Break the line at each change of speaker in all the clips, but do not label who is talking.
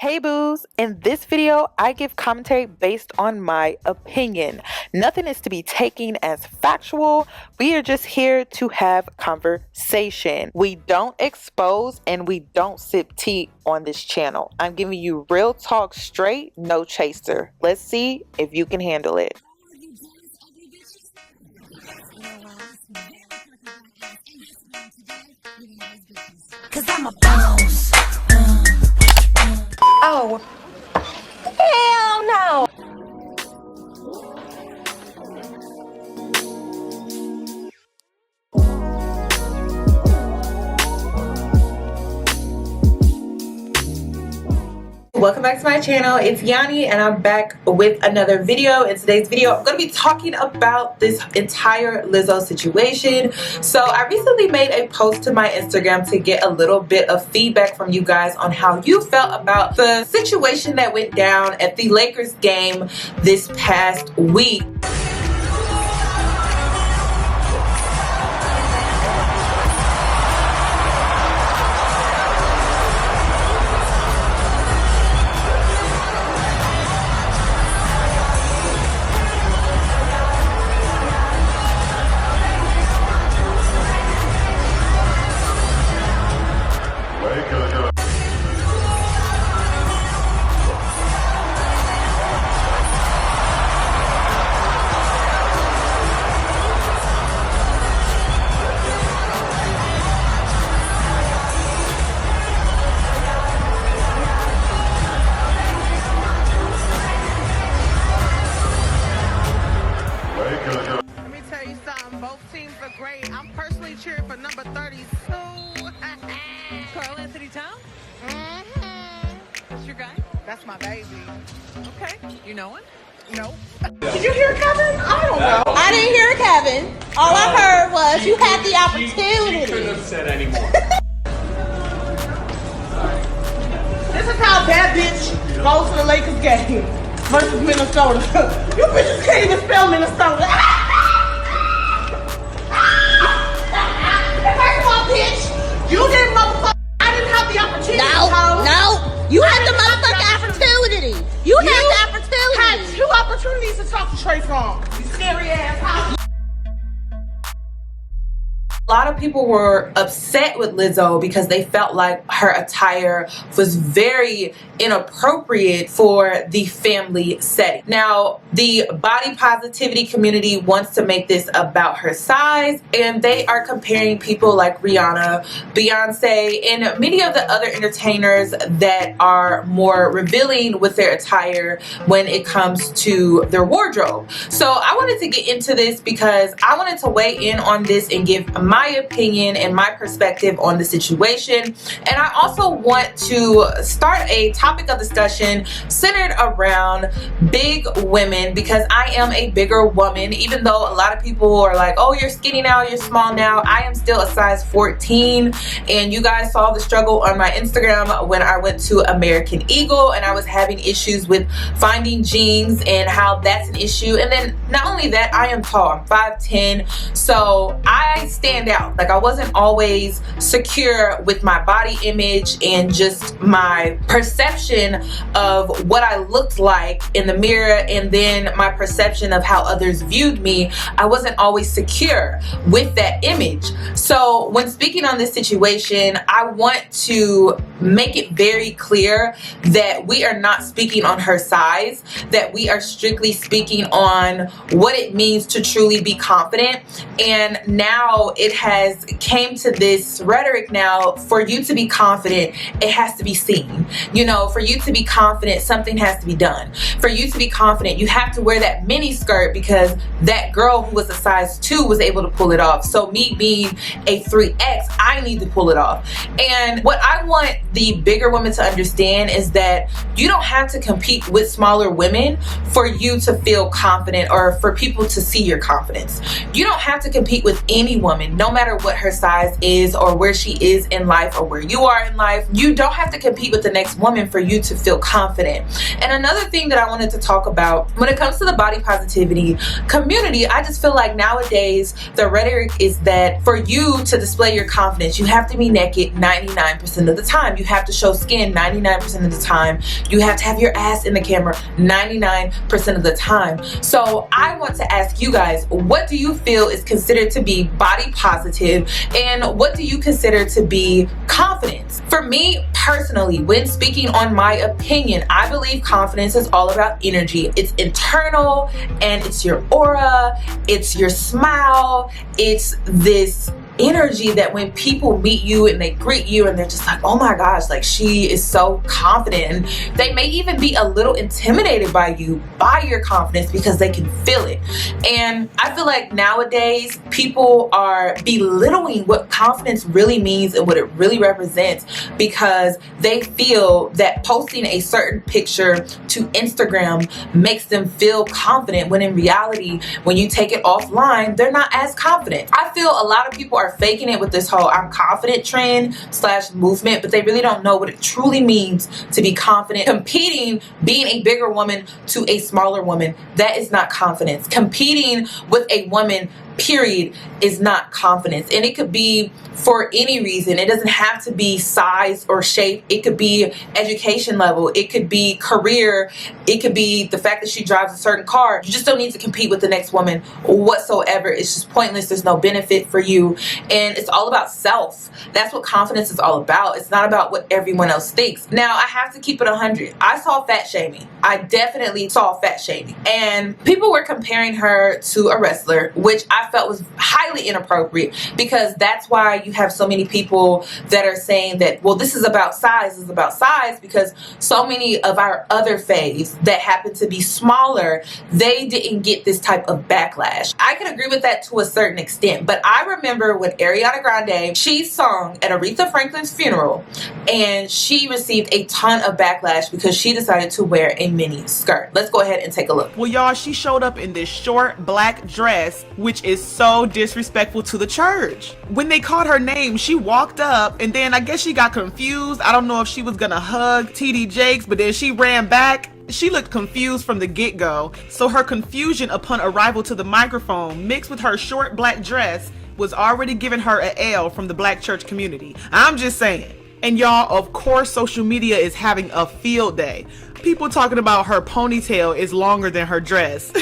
Hey boos, in this video I give commentary based on my opinion. Nothing is to be taken as factual. We are just here to have conversation. We don't expose and we don't sip tea on this channel. I'm giving you real talk straight, no chaser. Let's see if you can handle it.
Cause I'm a boss.
Oh, hell no.
Welcome back to my channel. It's Yanni and I'm back with another video. In today's video I'm going to be talking about this entire Lizzo situation. So I recently made a post to my Instagram to get a little bit of feedback from you guys on how you felt about the situation that went down at the Lakers game this past week.
Let me tell you something. Both teams are great. I'm personally cheering for number 32.
Carl Anthony Towns? That's your guy?
That's my baby.
Okay. You know him?
Nope.
Did you hear Kevin? I don't know.
I didn't hear Kevin. All I heard was you had the opportunity.
Couldn't have said anymore.
This is how bad bitch goes to the Lakers game versus Minnesota. You bitches can't even spell Minnesota. First of all, bitch, you didn't motherfucker. I didn't have the opportunity.
No. You had the motherfucking opportunity. You had the opportunity.
Had two opportunities to talk to Trey Songz. You scary ass house.
A lot of people were upset with Lizzo because they felt like her attire was very inappropriate for the family setting. Now, the body positivity community wants to make this about her size, and they are comparing people like Rihanna, Beyonce, and many of the other entertainers that are more revealing with their attire when it comes to their wardrobe. So I wanted to get into this because I wanted to weigh in on this and give my opinion and my perspective on the situation. And I also want to start a topic of discussion centered around big women, because I am a bigger woman. Even though a lot of people are like, oh, you're skinny now, you're small now, I am still a size 14. And you guys saw the struggle on my Instagram when I went to American Eagle and I was having issues with finding jeans and how that's an issue. And then not only that, I am tall, I'm 5'10", so I stand out. Like, I wasn't always secure with my body image and just my perception of what I looked like in the mirror, and then my perception of how others viewed me. I wasn't always secure with that image. So when speaking on this situation, I want to make it very clear that we are not speaking on her size, that we are strictly speaking on what it means to truly be confident. And now it has came to this rhetoric now, for you to be confident, it has to be seen. You know, for you to be confident, something has to be done. For you to be confident, you have to wear that mini skirt because that girl who was a size 2 was able to pull it off. So me being a 3X, I need to pull it off. And what I want the bigger women to understand is that you don't have to compete with smaller women for you to feel confident or for people to see your confidence. You don't have to compete with any woman, no matter what her size is or where she is in life or where you are in life. You don't have to compete with the next woman for you to feel confident. And another thing that I wanted to talk about when it comes to the body positivity community, I just feel like nowadays the rhetoric is that for you to display your confidence, you have to be naked 99% of the time. You have to show skin 99% of the time. You have to have your ass in the camera 99% of the time. So I want to ask you guys, what do you feel is considered to be body positive and what do you consider to be confidence? For me personally, when speaking on my opinion, I believe confidence is all about energy. It's internal and it's your aura, it's your smile, it's this energy that when people meet you and they greet you and they're just like, oh my gosh, like she is so confident, and they may even be a little intimidated by you, by your confidence, because they can feel it. And I feel like nowadays people are belittling what confidence really means and what it really represents because they feel that posting a certain picture to Instagram makes them feel confident, when in reality, when you take it offline, they're not as confident. I feel a lot of people are faking it with this whole I'm confident trend / movement, but they really don't know what it truly means to be confident. Competing, being a bigger woman to a smaller woman, that is not confidence. Competing with a woman, period, is not confidence. And it could be for any reason. It doesn't have to be size or shape. It could be education level. It could be career. It could be the fact that she drives a certain car. You just don't need to compete with the next woman whatsoever. It's just pointless. There's no benefit for you. And it's all about self. That's what confidence is all about. It's not about what everyone else thinks. Now, I have to keep it 100. I saw fat shaming. I definitely saw fat shaming. And people were comparing her to a wrestler, which I felt was highly inappropriate, because that's why you have so many people that are saying that, well, this is about size. This is about size because so many of our other faves that happen to be smaller, they didn't get this type of backlash. I can agree with that to a certain extent, but I remember when Ariana Grande, she sung at Aretha Franklin's funeral, and she received a ton of backlash because she decided to wear a mini skirt. Let's go ahead and take a look.
Well, y'all, she showed up in this short black dress, which is so disrespectful to the church. When they called her name, she walked up, and then I guess she got confused. I don't know if she was gonna hug TD Jakes, but then she ran back. She looked confused from the get-go. So her confusion upon arrival to the microphone, mixed with her short black dress, was already giving her an L from the black church community. I'm just saying. And y'all, of course, social media is having a field day. People talking about her ponytail is longer than her dress.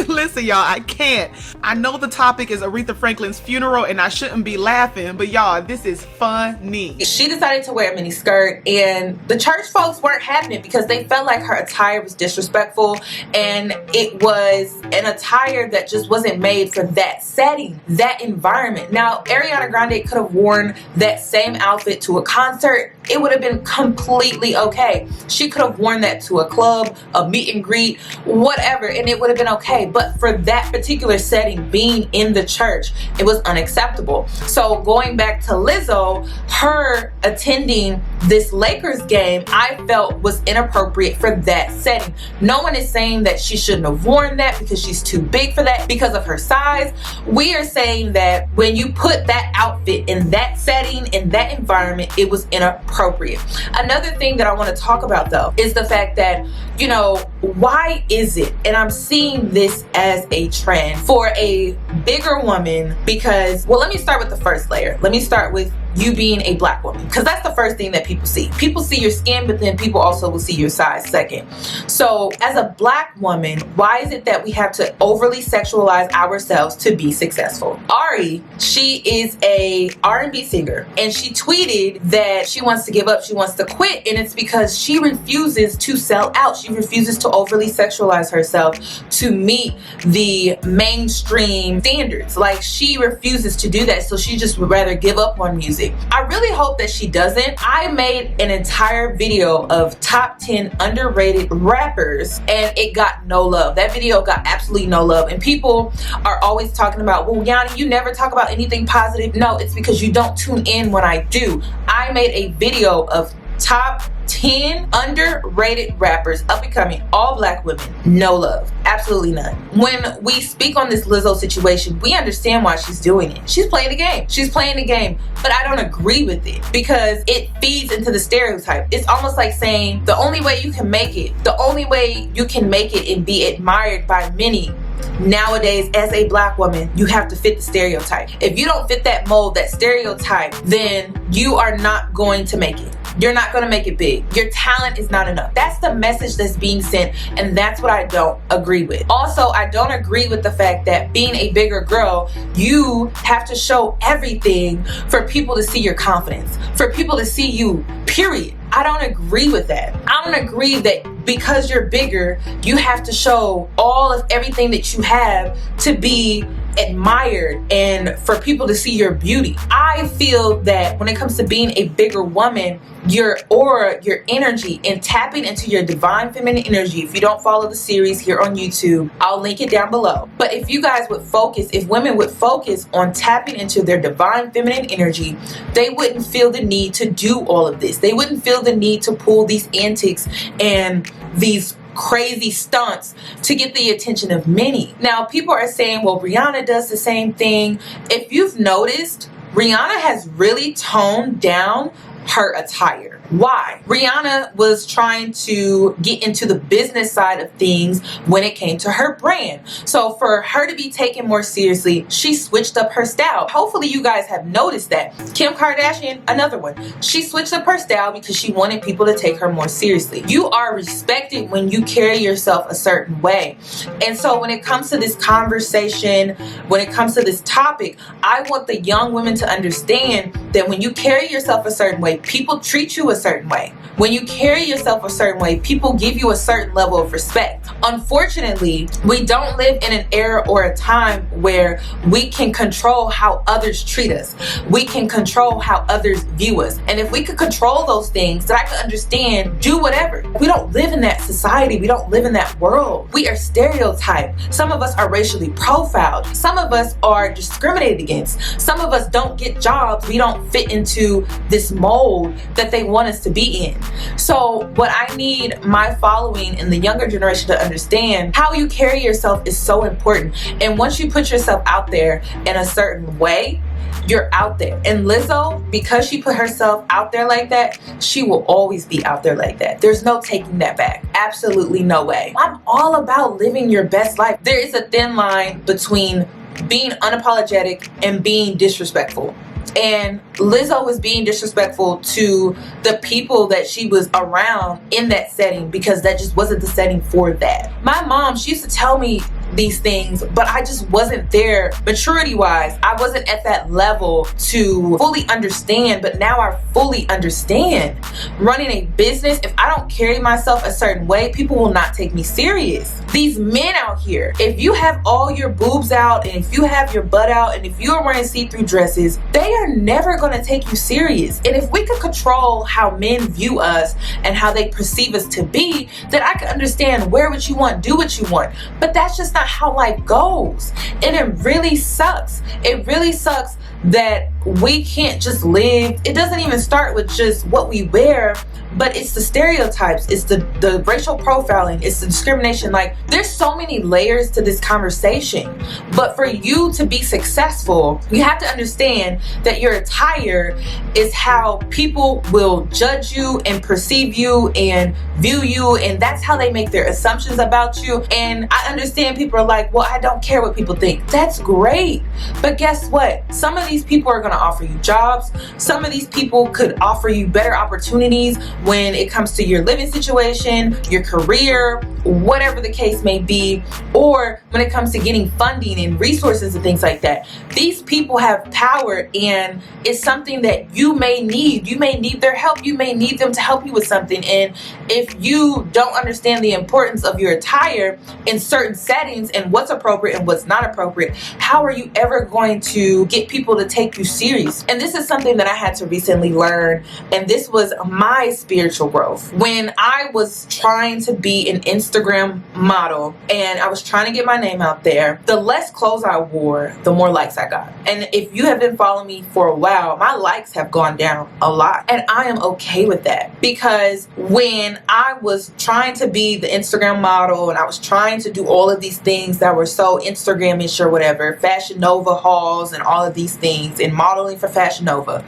Listen, y'all, I can't. I know the topic is Aretha Franklin's funeral and I shouldn't be laughing, but y'all, this is funny.
She decided to wear a mini skirt, and the church folks weren't having it because they felt like her attire was disrespectful, and it was an attire that just wasn't made for that setting, that environment. Now, Ariana Grande could have worn that same outfit to a concert. It would have been completely okay. She could have worn that to a club, a meet and greet, whatever, and it would have been okay. But for that particular setting, being in the church, it was unacceptable. So going back to Lizzo, her attending this Lakers game, I felt was inappropriate for that setting. No one is saying that she shouldn't have worn that because she's too big for that because of her size. We are saying that when you put that outfit in that setting, in that environment, it was inappropriate. Another thing that I want to talk about, though, is the fact that, you know, why is it, and I'm seeing this as a trend for a bigger woman, because, well, let me start with the first layer. Let me start with you being a black woman, because that's the first thing that people see. People see your skin, but then people also will see your size second. So as a black woman, why is it that we have to overly sexualize ourselves to be successful? Ari, she is a R&B singer, and she tweeted that she wants to give up, she wants to quit, and it's because she refuses to sell out. She refuses to overly sexualize herself to meet the mainstream standards. Like, she refuses to do that, so she just would rather give up on music. I really hope that she doesn't. I made an entire video of top 10 underrated rappers, and it got no love. That video got absolutely no love, and people are always talking about, well, Yanni, you never talk about anything positive. No, it's because you don't tune in when I do. I made a video of top 10 underrated rappers, up and coming, all black women, no love, absolutely none. When we speak on this Lizzo situation, we understand why she's doing it. She's playing the game. She's playing the game, but I don't agree with it because it feeds into the stereotype. It's almost like saying the only way you can make it, the only way you can make it and be admired by many nowadays as a black woman, you have to fit the stereotype. If you don't fit that mold, that stereotype, then you are not going to make it. You're not going to make it big. Your talent is not enough. That's the message that's being sent, and that's what I don't agree with. Also, I don't agree with the fact that being a bigger girl, you have to show everything for people to see your confidence, for people to see you, period. I don't agree with that. I don't agree that because you're bigger, you have to show all of everything that you have to be admired and for people to see your beauty. I feel that when it comes to being a bigger woman, your aura, your energy, and tapping into your divine feminine energy, if you don't follow the series here on YouTube, I'll link it down below. But if you guys would focus, if women would focus on tapping into their divine feminine energy, they wouldn't feel the need to do all of this. They wouldn't feel the need to pull these antics and these crazy stunts to get the attention of many. Now, people are saying, well, Rihanna does the same thing. If you've noticed, Rihanna has really toned down her attire. Why? Rihanna was trying to get into the business side of things when it came to her brand. So for her to be taken more seriously, she switched up her style. Hopefully you guys have noticed that. Kim Kardashian, another one. She switched up her style because she wanted people to take her more seriously. You are respected when you carry yourself a certain way. And so when it comes to this conversation, when it comes to this topic, I want the young women to understand that when you carry yourself a certain way, people treat you a certain way. When you carry yourself a certain way, people give you a certain level of respect. Unfortunately, we don't live in an era or a time where we can control how others treat us. We can control how others view us. And if we could control those things, then I could understand, do whatever. We don't live in that society. We don't live in that world. We are stereotyped. Some of us are racially profiled. Some of us are discriminated against. Some of us don't get jobs. We don't fit into this mold that they want us to be in. So what I need my following and the younger generation to understand, how you carry yourself is so important. And once you put yourself out there in a certain way, you're out there. And Lizzo, because she put herself out there like that, she will always be out there like that. There's no taking that back. Absolutely no way. I'm all about living your best life. There is a thin line between being unapologetic and being disrespectful. And Lizzo was being disrespectful to the people that she was around in that setting because that just wasn't the setting for that. My mom, she used to tell me these things, but I just wasn't there maturity wise. I wasn't at that level to fully understand, but now I fully understand. Running a business, if I don't carry myself a certain way, people will not take me serious. These men out here, if you have all your boobs out and if you have your butt out and if you're wearing see-through dresses, they are never going to take you serious. And if we could control how men view us and how they perceive us to be, then I could understand wear what you want, do what you want. But that's just not how life goes. And it really sucks. It really sucks that we can't just live. It doesn't even start with just what we wear, but it's the stereotypes, it's the racial profiling, it's the discrimination. Like, there's so many layers to this conversation. But for you to be successful, you have to understand that your attire is how people will judge you and perceive you and view you, and that's how they make their assumptions about you. And I understand people are like, well, I don't care what people think. That's great. But guess what? Some of these people are going to offer you jobs. Some of these people could offer you better opportunities when it comes to your living situation, your career, whatever the case may be, or when it comes to getting funding and resources and things like that. These people have power, and it's something that you may need. You may need their help. You may need them to help you with something. And if you don't understand the importance of your attire in certain settings and what's appropriate and what's not appropriate, how are you ever going to get people able to take you serious. And this is something that I had to recently learn, and this was my spiritual growth. When I was trying to be an Instagram model and I was trying to get my name out there, the less clothes I wore, the more likes I got. And if you have been following me for a while, my likes have gone down a lot. And I am okay with that, because when I was trying to be the Instagram model and I was trying to do all of these things that were so Instagram-ish or whatever, Fashion Nova hauls and all of these things, and modeling for Fashion Nova,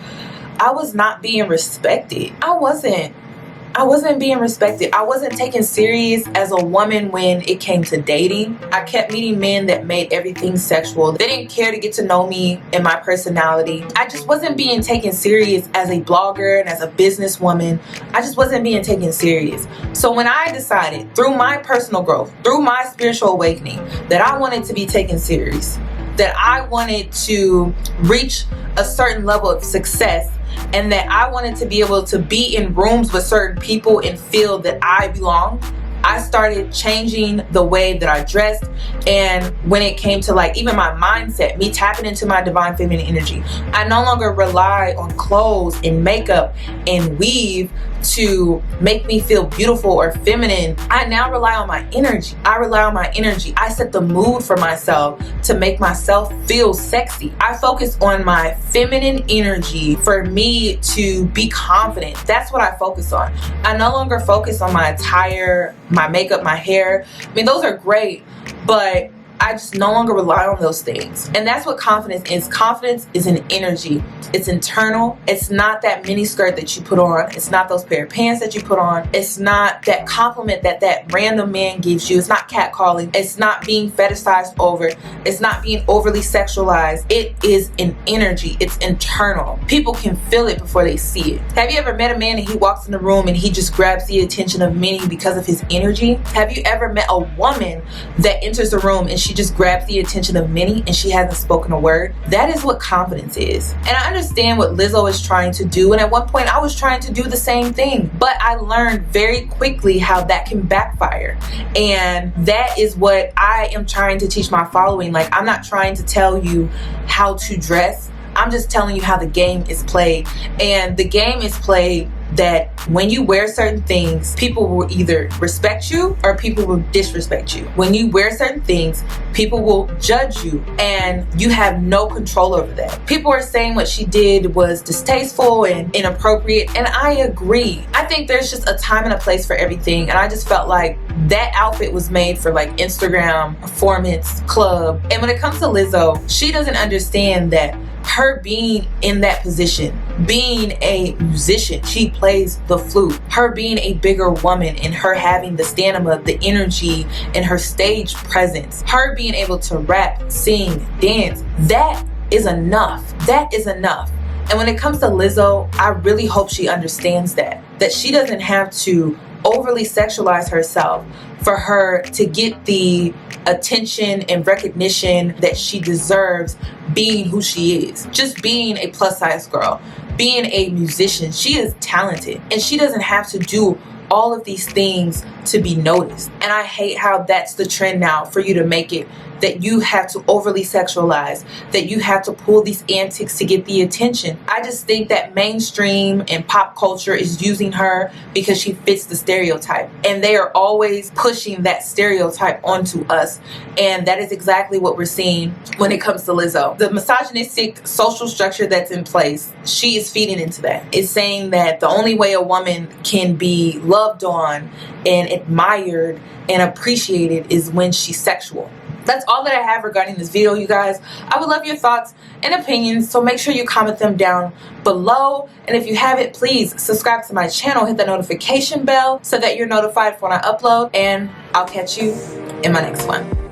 I was not being respected. I wasn't being respected. I wasn't taken serious as a woman when it came to dating. I kept meeting men that made everything sexual. They didn't care to get to know me and my personality. I just wasn't being taken serious as a blogger and as a businesswoman. I just wasn't being taken serious. So when I decided, through my personal growth, through my spiritual awakening, that I wanted to be taken serious, that I wanted to reach a certain level of success, and that I wanted to be able to be in rooms with certain people and feel that I belong, I started changing the way that I dressed. And when it came to like even my mindset, me tapping into my divine feminine energy, I no longer rely on clothes and makeup and weave to make me feel beautiful or feminine. I now rely on my energy. I set the mood for myself to make myself feel sexy. I focus on my feminine energy for me to be confident. That's what I focus on. I no longer focus on my attire, my makeup, my hair. I mean, those are great, but I just no longer rely on those things. And that's what confidence is. Confidence is an energy. It's internal. It's not that mini skirt that you put on. It's not those pair of pants that you put on. It's not that compliment that random man gives you. It's not catcalling. It's not being fetishized over. It's not being overly sexualized. It is an energy. It's internal. People can feel it before they see it. Have you ever met a man and he walks in the room and he just grabs the attention of many because of his energy? Have you ever met a woman that enters the room and she just grabs the attention of many and she hasn't spoken a word? That is what confidence is. And I understand what Lizzo is trying to do, and at one point I was trying to do the same thing, but I learned very quickly how that can backfire. And that is what I am trying to teach my following. Like, I'm not trying to tell you how to dress. I'm just telling you how the game is played. And the game is played that when you wear certain things, people will either respect you or people will disrespect you. When you wear certain things, people will judge you and you have no control over that. People are saying what she did was distasteful and inappropriate, and I agree. I think there's just a time and a place for everything, and I just felt like that outfit was made for like Instagram, performance, club. And when it comes to Lizzo, she doesn't understand that her being in that position, being a musician, she plays the flute, her being a bigger woman and her having the stamina, the energy, and her stage presence, her being able to rap, sing, dance, that is enough. That is enough. And when it comes to Lizzo, I really hope she understands that she doesn't have to overly sexualize herself for her to get the attention and recognition that she deserves being who she is. Just being a plus size girl, being a musician. She is talented and she doesn't have to do all of these things to be noticed. And I hate how that's the trend now, for you to make it that you have to overly sexualize, that you have to pull these antics to get the attention. I just think that mainstream and pop culture is using her because she fits the stereotype, and they are always pushing that stereotype onto us. And that is exactly what we're seeing when it comes to Lizzo. The misogynistic social structure that's in place, she is feeding into that. It's saying that the only way a woman can be loved on and admired and appreciated is when she's sexual. That's all that I have regarding this video, you guys. I would love your thoughts and opinions, so make sure you comment them down below. And if you haven't, please subscribe to my channel, hit the notification bell so that you're notified when I upload, and I'll catch you in my next one.